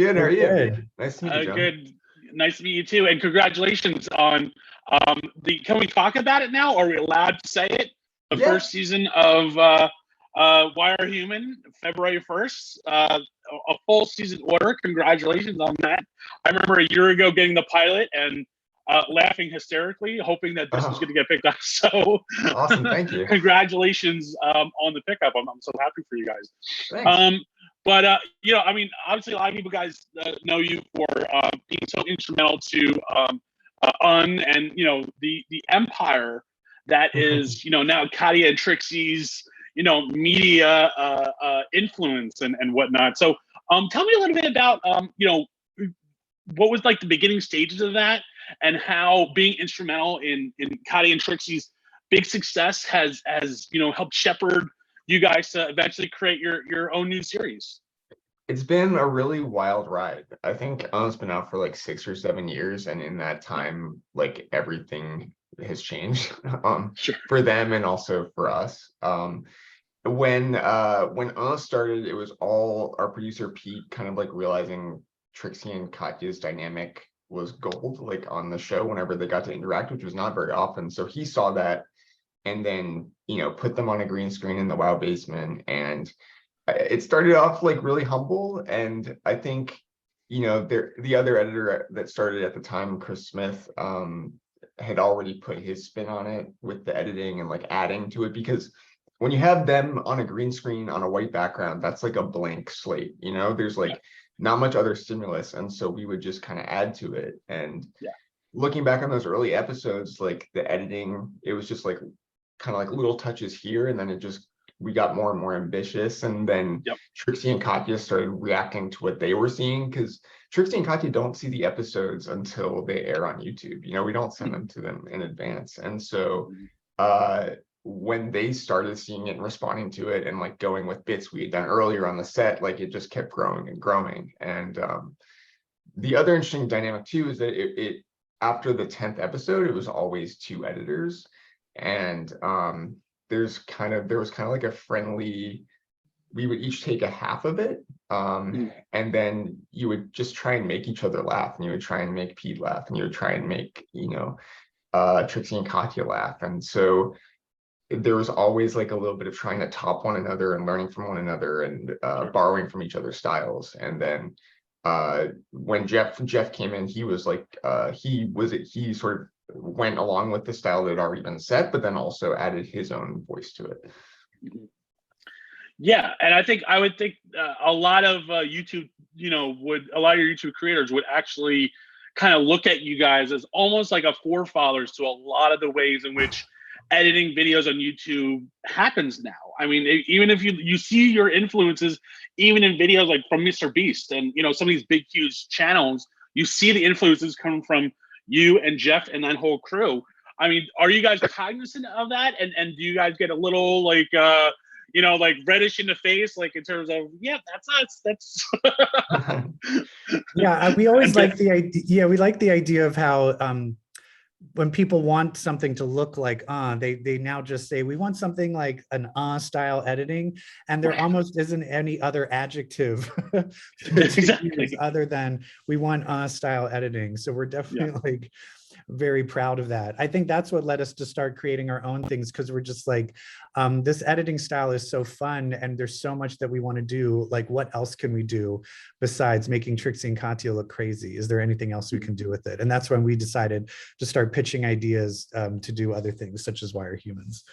Good, how are Good, you? good. Nice to meet you, John. Good. Nice to meet you too, and congratulations on the. Can we talk about it now? Are we allowed to say it? The Yeah. first season of Why Are Human, February 1st. A full season order. Congratulations on that. I remember a year ago getting the pilot and laughing hysterically, hoping that this was going to get picked up. So Awesome, thank you. Congratulations on the pickup. I'm so happy for you guys. Thanks. But you know, I mean, obviously, a lot of people guys know you for being so instrumental to and you know the empire that is now Katya and Trixie's media influence and whatnot. So tell me a little bit about what was like the beginning stages of that and how being instrumental in Katya and Trixie's big success has helped shepherd you guys to eventually create your own new series. It's been a really wild ride. I think it's been out for like 6 or 7 years, and in that time, like everything has changed Sure. for them and also for us. When started, it was all our producer Pete kind of like realizing Trixie and Katya's dynamic was gold, like on the show whenever they got to interact, which was not very often. So he saw that and then put them on a green screen in the WoW basement, and it started off like really humble. And I think the other editor that started at the time, Chris Smith, had already put his spin on it with the editing and like adding to it, because when you have them on a green screen on a white background, that's like a blank slate, there's like not much other stimulus, and so we would just kind of add to it. And looking back on those early episodes, like the editing, it was just like kind of like little touches here, and then we got more and more ambitious. And then Trixie and Katya started reacting to what they were seeing, because Trixie and Katya don't see the episodes until they air on YouTube. We don't send them to them in advance. And so when they started seeing it and responding to it and like going with bits we had done earlier on the set, like it just kept growing and growing. And the other interesting dynamic too is that it after the 10th episode, it was always 2 editors. And there was kind of like a friendly, we would each take a half of it, and then you would just try and make each other laugh, and you would try and make Pete laugh, and you would try and make Trixie and Katya laugh. And so there was always like a little bit of trying to top one another and learning from one another and borrowing from each other's styles. And then when Jeff came in, he was like he sort of went along with the style that had already been set, but then also added his own voice to it. Yeah, and I would think a lot of YouTube, a lot of your YouTube creators would actually kind of look at you guys as almost like a forefathers to a lot of the ways in which editing videos on YouTube happens now. I mean, even if you see your influences, even in videos like from Mr. Beast and some of these big, huge channels, you see the influences coming from you and Jeff and that whole crew. I mean, are you guys cognizant of that? And do you guys get a little like like reddish in the face, like in terms of, that's us, that's Yeah, we always like the idea. Yeah, we like the idea of how when people want something to look like they now just say we want something like an style editing, and there almost isn't any other adjective to use other than we want style editing. So we're definitely like very proud of that. I think that's what led us to start creating our own things, because we're just like, this editing style is so fun and there's so much that we want to do. Like, what else can we do besides making Trixie and Katya look crazy? Is there anything else we can do with it? And that's when we decided to start pitching ideas to do other things, such as Why Are Humans?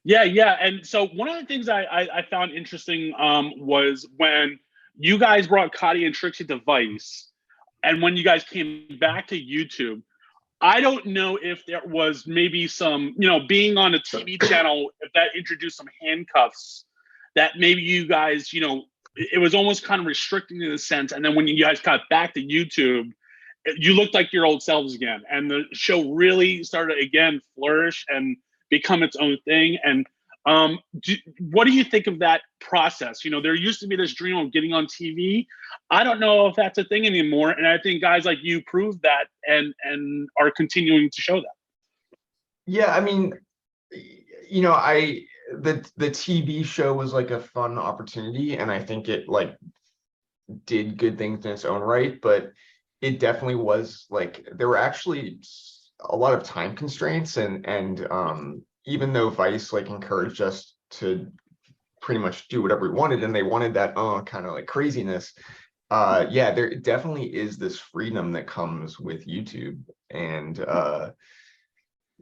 Yeah. And so one of the things I found interesting was when you guys brought Katya and Trixie to Vice, and when you guys came back to YouTube, I don't know if there was maybe some, being on a TV channel, if that introduced some handcuffs that maybe you guys, it was almost kind of restricting in a sense. And then when you guys got back to YouTube, you looked like your old selves again. And the show really started again flourish and become its own thing. And what do you think of that process? There used to be this dream of getting on TV. I don't know if that's a thing anymore, and I think guys like you proved that and are continuing to show that. Yeah, I mean, the TV show was like a fun opportunity, and I think it like did good things in its own right, but it definitely was like there were actually a lot of time constraints, and even though Vice like encouraged us to pretty much do whatever we wanted, and they wanted that kind of like craziness, yeah, there definitely is this freedom that comes with YouTube. And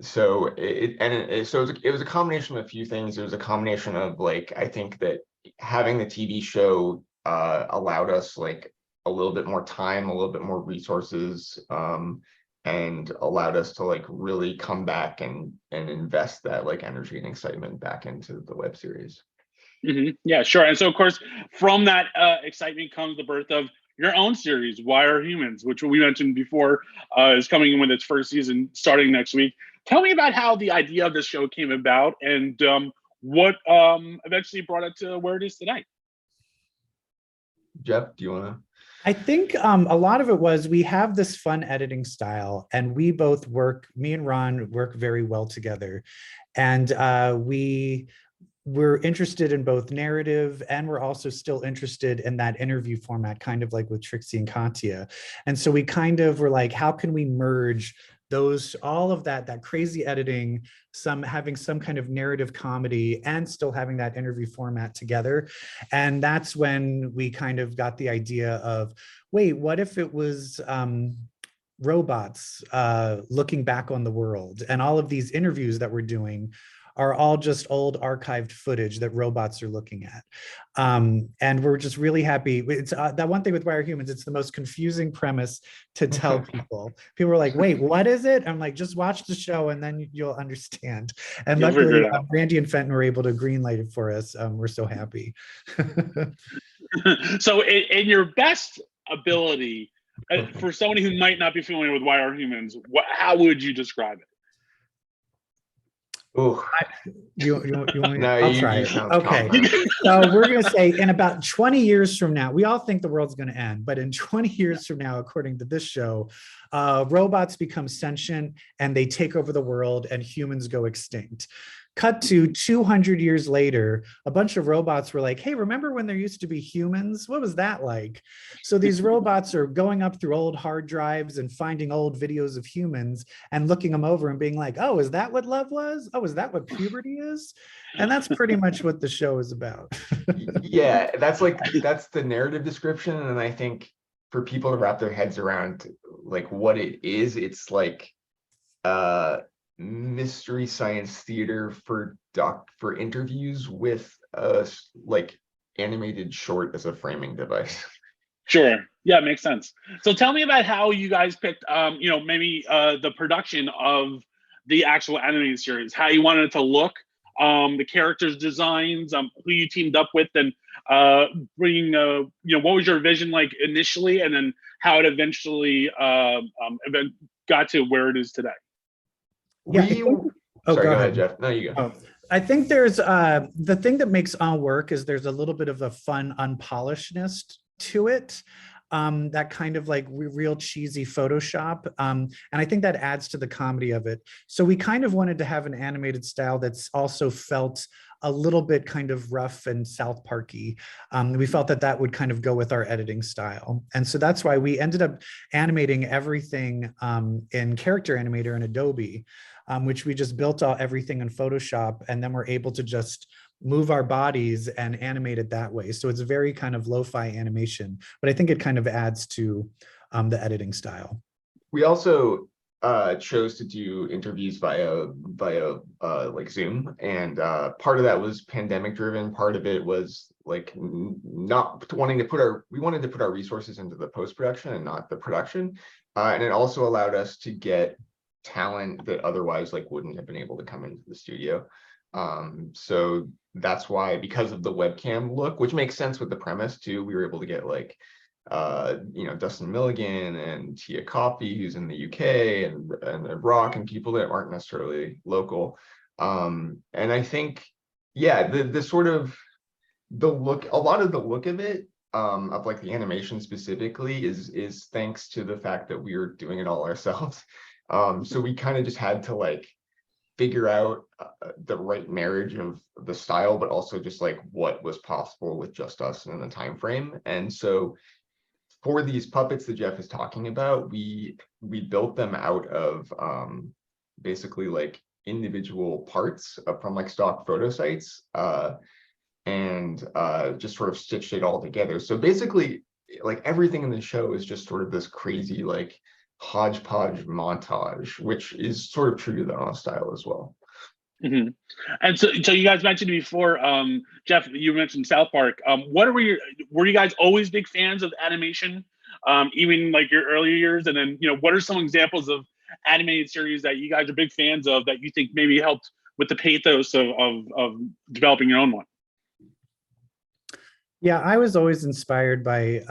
so it was a combination of a few things. It was a combination of like, I think that having the TV show allowed us like a little bit more time, a little bit more resources, and allowed us to like really come back and invest that like energy and excitement back into the web series. Yeah, sure. And so, of course, from that excitement comes the birth of your own series, Why Are Humans, which we mentioned before is coming in with its first season starting next week. Tell me about how the idea of this show came about and what eventually brought it to where it is today. Jeff, do you want to? I think a lot of it was we have this fun editing style, and we both work, me and Ron work very well together. And we're interested in both narrative, and we're also still interested in that interview format, kind of like with Trixie and Katya. And so we kind of were like, how can we merge those, all of that crazy editing, having some kind of narrative comedy and still having that interview format together. And that's when we kind of got the idea of, wait, what if it was robots looking back on the world, and all of these interviews that we're doing are all just old archived footage that robots are looking at. And we're just really happy. It's that one thing with Why Are Humans, it's the most confusing premise to tell people. People are like, wait, what is it? I'm like, just watch the show and then you'll understand. And luckily, Randy and Fenton were able to greenlight it for us. We're so happy. So in your best ability, for somebody who might not be familiar with Why Are Humans, how would you describe it? Oh, you want me? No, I'll try it. Okay, so we're gonna say in about 20 years from now, we all think the world's gonna end, but in 20 years from now, according to this show, robots become sentient and they take over the world and humans go extinct. Cut to 200 years later, a bunch of robots were like, hey, remember when there used to be humans? What was that like? So these robots are going up through old hard drives and finding old videos of humans and looking them over and being like, oh, is that what love was? Oh, is that what puberty is? And that's pretty much what the show is about. Yeah, that's the narrative description. And I think for people to wrap their heads around like what it is, it's like mystery science theater for interviews with like animated short as a framing device. Sure. Yeah, makes sense. So tell me about how you guys picked maybe the production of the actual animated series, how you wanted it to look, the characters' designs, who you teamed up with, and bringing what was your vision like initially, and then how it eventually got to where it is today. Yeah. Sorry, go ahead, Jeff. No, you go. I think there's the thing that makes On work is there's a little bit of a fun unpolishedness to it, that kind of like real cheesy Photoshop. And I think that adds to the comedy of it. So we kind of wanted to have an animated style that's also felt a little bit kind of rough and South Parky. We felt that that would kind of go with our editing style. And so that's why we ended up animating everything in Character Animator in Adobe, which we just built everything in Photoshop, and then we're able to just move our bodies and animate it that way. So it's very kind of lo-fi animation, but I think it kind of adds to the editing style. We also chose to do interviews via like Zoom, and part of that was pandemic driven. Part of it was like not wanting to we wanted to put our resources into the post-production and not the production. And it also allowed us to get talent that otherwise like wouldn't have been able to come into the studio. So that's why, because of the webcam look, which makes sense with the premise too, we were able to get like Dustin Milligan and Tia Coffey, who's in the UK, and Rock, and people that aren't necessarily local. And I think, yeah, the sort of the look, a lot of the look of it, of like the animation specifically, is thanks to the fact that we were doing it all ourselves. So we kind of just had to like figure out the right marriage of the style, but also just like what was possible with just us in the time frame. And so for these puppets that Jeff is talking about, we built them out of basically like individual parts from like stock photo sites, and just sort of stitched it all together. So basically, like everything in the show is just sort of this crazy like hodgepodge montage, which is sort of true to the style as well. Mm-hmm. And so you guys mentioned before, Jeff, you mentioned South Park. Were you guys always big fans of animation, even like your earlier years? And then, what are some examples of animated series that you guys are big fans of that you think maybe helped with the pathos of developing your own one? Yeah, I was always inspired by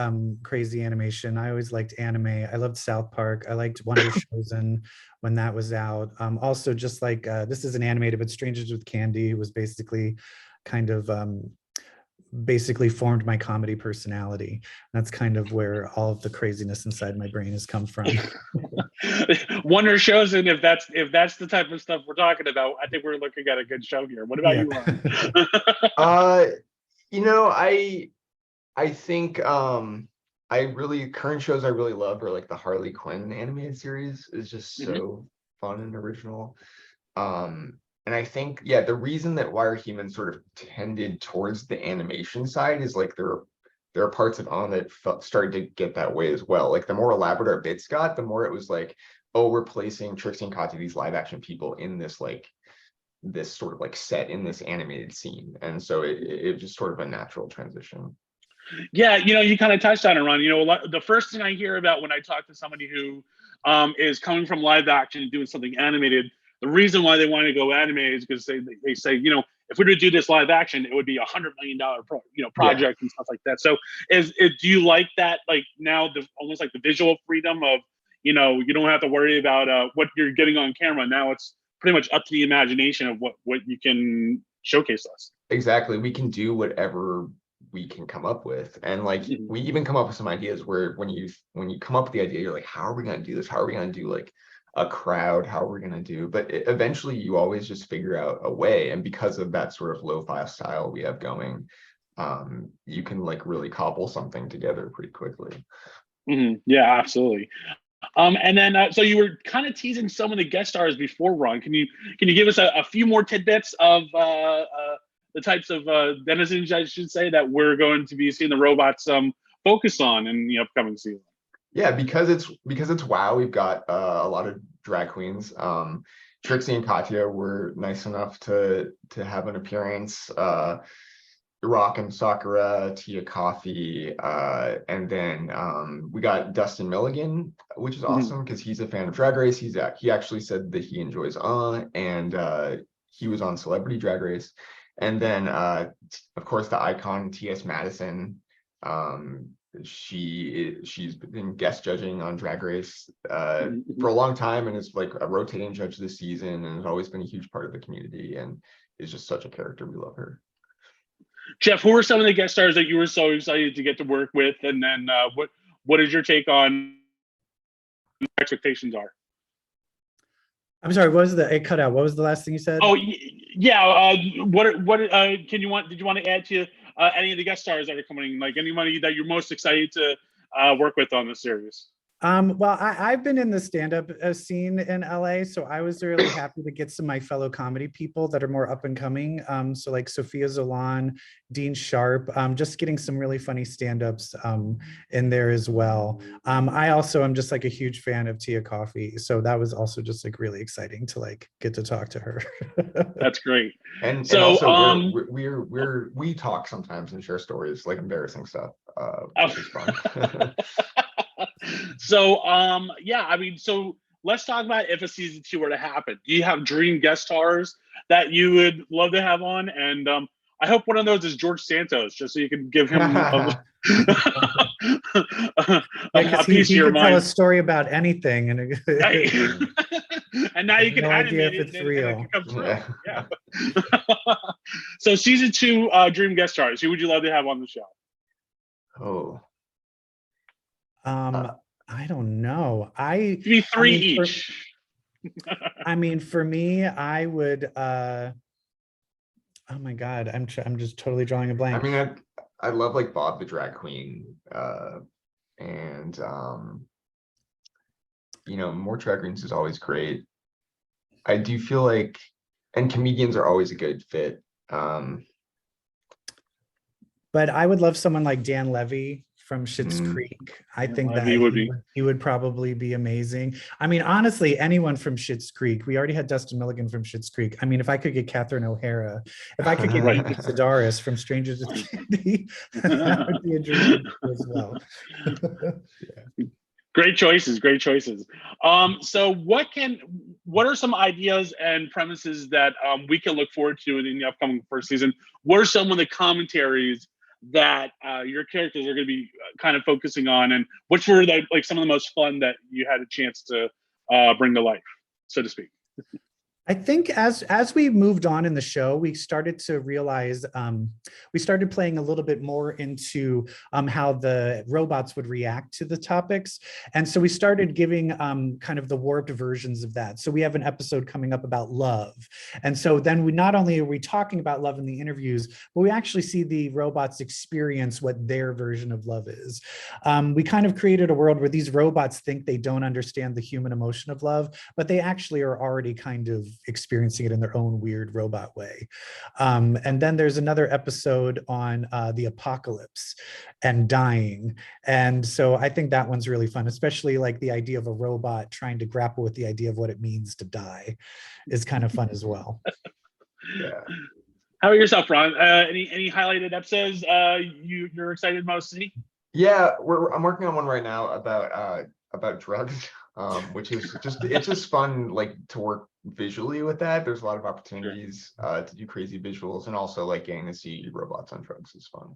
crazy animation. I always liked anime. I loved South Park. I liked Wonder Chosen when that was out. Also, just like this isn't animated, but Strangers with Candy was basically kind of basically formed my comedy personality. That's kind of where all of the craziness inside my brain has come from. Wonder Chosen, if that's the type of stuff we're talking about, I think we're looking at a good show here. What about you, Ron? I think current shows I really love are like the Harley Quinn animated series is just so fun and original. And I think, yeah, the reason that Wire Humans sort of tended towards the animation side is like there are parts of On that started to get that way as well. Like the more elaborate our bits got, the more it was like, oh, we're placing Trixie and Katya, these live action people, in this like this sort of like set in this animated scene, and so it just sort of a natural transition. Yeah, you kind of touched on it, Ron. The first thing I hear about when I talk to somebody who is coming from live action and doing something animated, the reason why they want to go animated is because they say, if we were to do this live action, it would be $100 million project and stuff like that. So do you like that, like now almost like the visual freedom of, you don't have to worry about what you're getting on camera. Now it's pretty much up to the imagination of what you can showcase us. Exactly. We can do whatever we can come up with, and like we even come up with some ideas where when you come up with the idea, you're like, how are we going to do this? How are we going to do like a crowd? How are we going to do? But eventually you always just figure out a way, and because of that sort of lo-fi style we have going, you can like really cobble something together pretty quickly. Yeah, absolutely. And then so you were kind of teasing some of the guest stars before, Ron. Can you give us a few more tidbits of the types of denizens, I should say, that we're going to be seeing the robots focus on in the upcoming season? Yeah, because it's WoW, we've got a lot of drag queens. Trixie and Katya were nice enough to have an appearance. Rock and Sakura, Tia Coffee, and then we got Dustin Milligan, which is awesome because he's a fan of Drag Race. He actually said that he enjoys and he was on Celebrity Drag Race. And then of course the icon T.S. Madison. She's been guest judging on Drag Race for a long time, and is like a rotating judge this season, and has always been a huge part of the community, and is just such a character. We love her. Jeff, who are some of the guest stars that you were so excited to get to work with? And then what is your take on what expectations are? I'm sorry, it cut out? What was the last thing you said? Oh, yeah. Did you want to add to any of the guest stars that are coming? Like anybody that you're most excited to work with on the series? Well, I've been in the stand-up scene in LA, so I was really happy to get some of my fellow comedy people that are more up and coming. So like Sophia Zolan, Dean Sharp, just getting some really funny stand-ups in there as well. I also am just like a huge fan of Tia Coffee, so that was also just like really exciting to like get to talk to her. That's great. And also we talk sometimes and share stories, like embarrassing stuff, which is fun. So yeah, I mean, so let's talk about if a season 2 were to happen. Do you have dream guest stars that you would love to have on? And I hope one of those is George Santos, just so you can give him a piece of your mind. Tell a story about anything, and and now you can animate it if it's real. Yeah. So season 2 dream guest stars, who would you love to have on the show? Oh. I don't know. Give me 3 each. For me, I would. Oh my God, I'm just totally drawing a blank. I mean, I love like Bob the Drag Queen. and you know, more drag queens is always great. I do feel like, and comedians are always a good fit. But I would love someone like Dan Levy from Schitt's Mm. Creek. I Dan think that Levy would be. he would probably be amazing. I mean, honestly, anyone from Schitt's Creek. We already had Dustin Milligan from Schitt's Creek. I mean, if I could get Catherine O'Hara, if I could get Right. Amy Sedaris from Strangers with Candy, that would be a dream as well. Great choices, great choices. So what are some ideas and premises that we can look forward to in the upcoming first season? What are some of the commentaries that your characters are going to be kind of focusing on, and which were like some of the most fun that you had a chance to bring to life, so to speak? I think as we moved on in the show, we started to realize, we started playing a little bit more into how the robots would react to the topics. And so we started giving kind of the warped versions of that. So we have an episode coming up about love. And so then we not only are we talking about love in the interviews, but we actually see the robots experience what their version of love is. We kind of created a world where these robots think they don't understand the human emotion of love, but they actually are already kind of experiencing it in their own weird robot way. And then there's another episode on the apocalypse and dying. And so I think that one's really fun, especially like the idea of a robot trying to grapple with the idea of what it means to die is kind of fun as well. Yeah. How about yourself, Ron? Any highlighted episodes you're excited most to see? Yeah, I'm working on one right now about drugs, which is it's just fun, like, to work visually with that. There's a lot of opportunities to do crazy visuals, and also like getting to see robots on drugs is fun.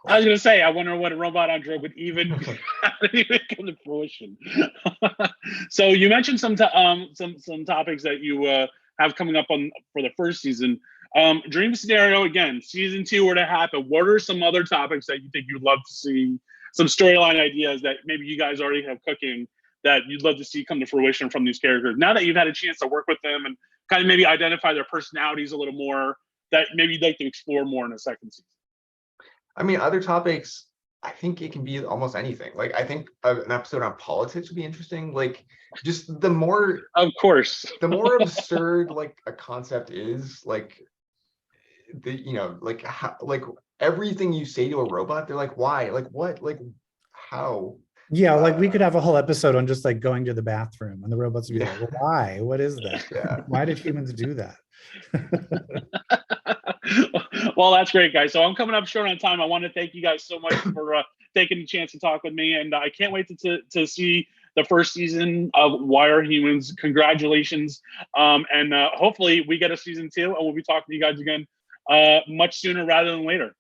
I was gonna say, I wonder what a robot on drug would even come to fruition. So you mentioned some topics that you have coming up for the first season. Dream scenario again, season 2 were to happen. What are some other topics that you think you'd love to see? Some storyline ideas that maybe you guys already have cooking that you'd love to see come to fruition from these characters now that you've had a chance to work with them and kind of maybe identify their personalities a little more, that maybe you'd like to explore more in a second season? I mean, other topics, I think it can be almost anything. Like, I think an episode on politics would be interesting. Like, just the more, of course, the more absurd like a concept is, like, like how, like everything you say to a robot, they're like, why, like what, like how? Yeah, like we could have a whole episode on just like going to the bathroom and the robots would be like, well, why? What is that? Yeah. Why did humans do that? Well, that's great, guys. So I'm coming up short on time. I want to thank you guys so much for taking the chance to talk with me, and I can't wait to see the first season of Why Are Humans. Congratulations, and hopefully we get a season 2, and we'll be talking to you guys again much sooner rather than later.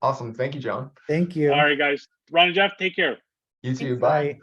Awesome. Thank you, John. Thank you. All right, guys. Ron and Jeff, take care. You too. Bye.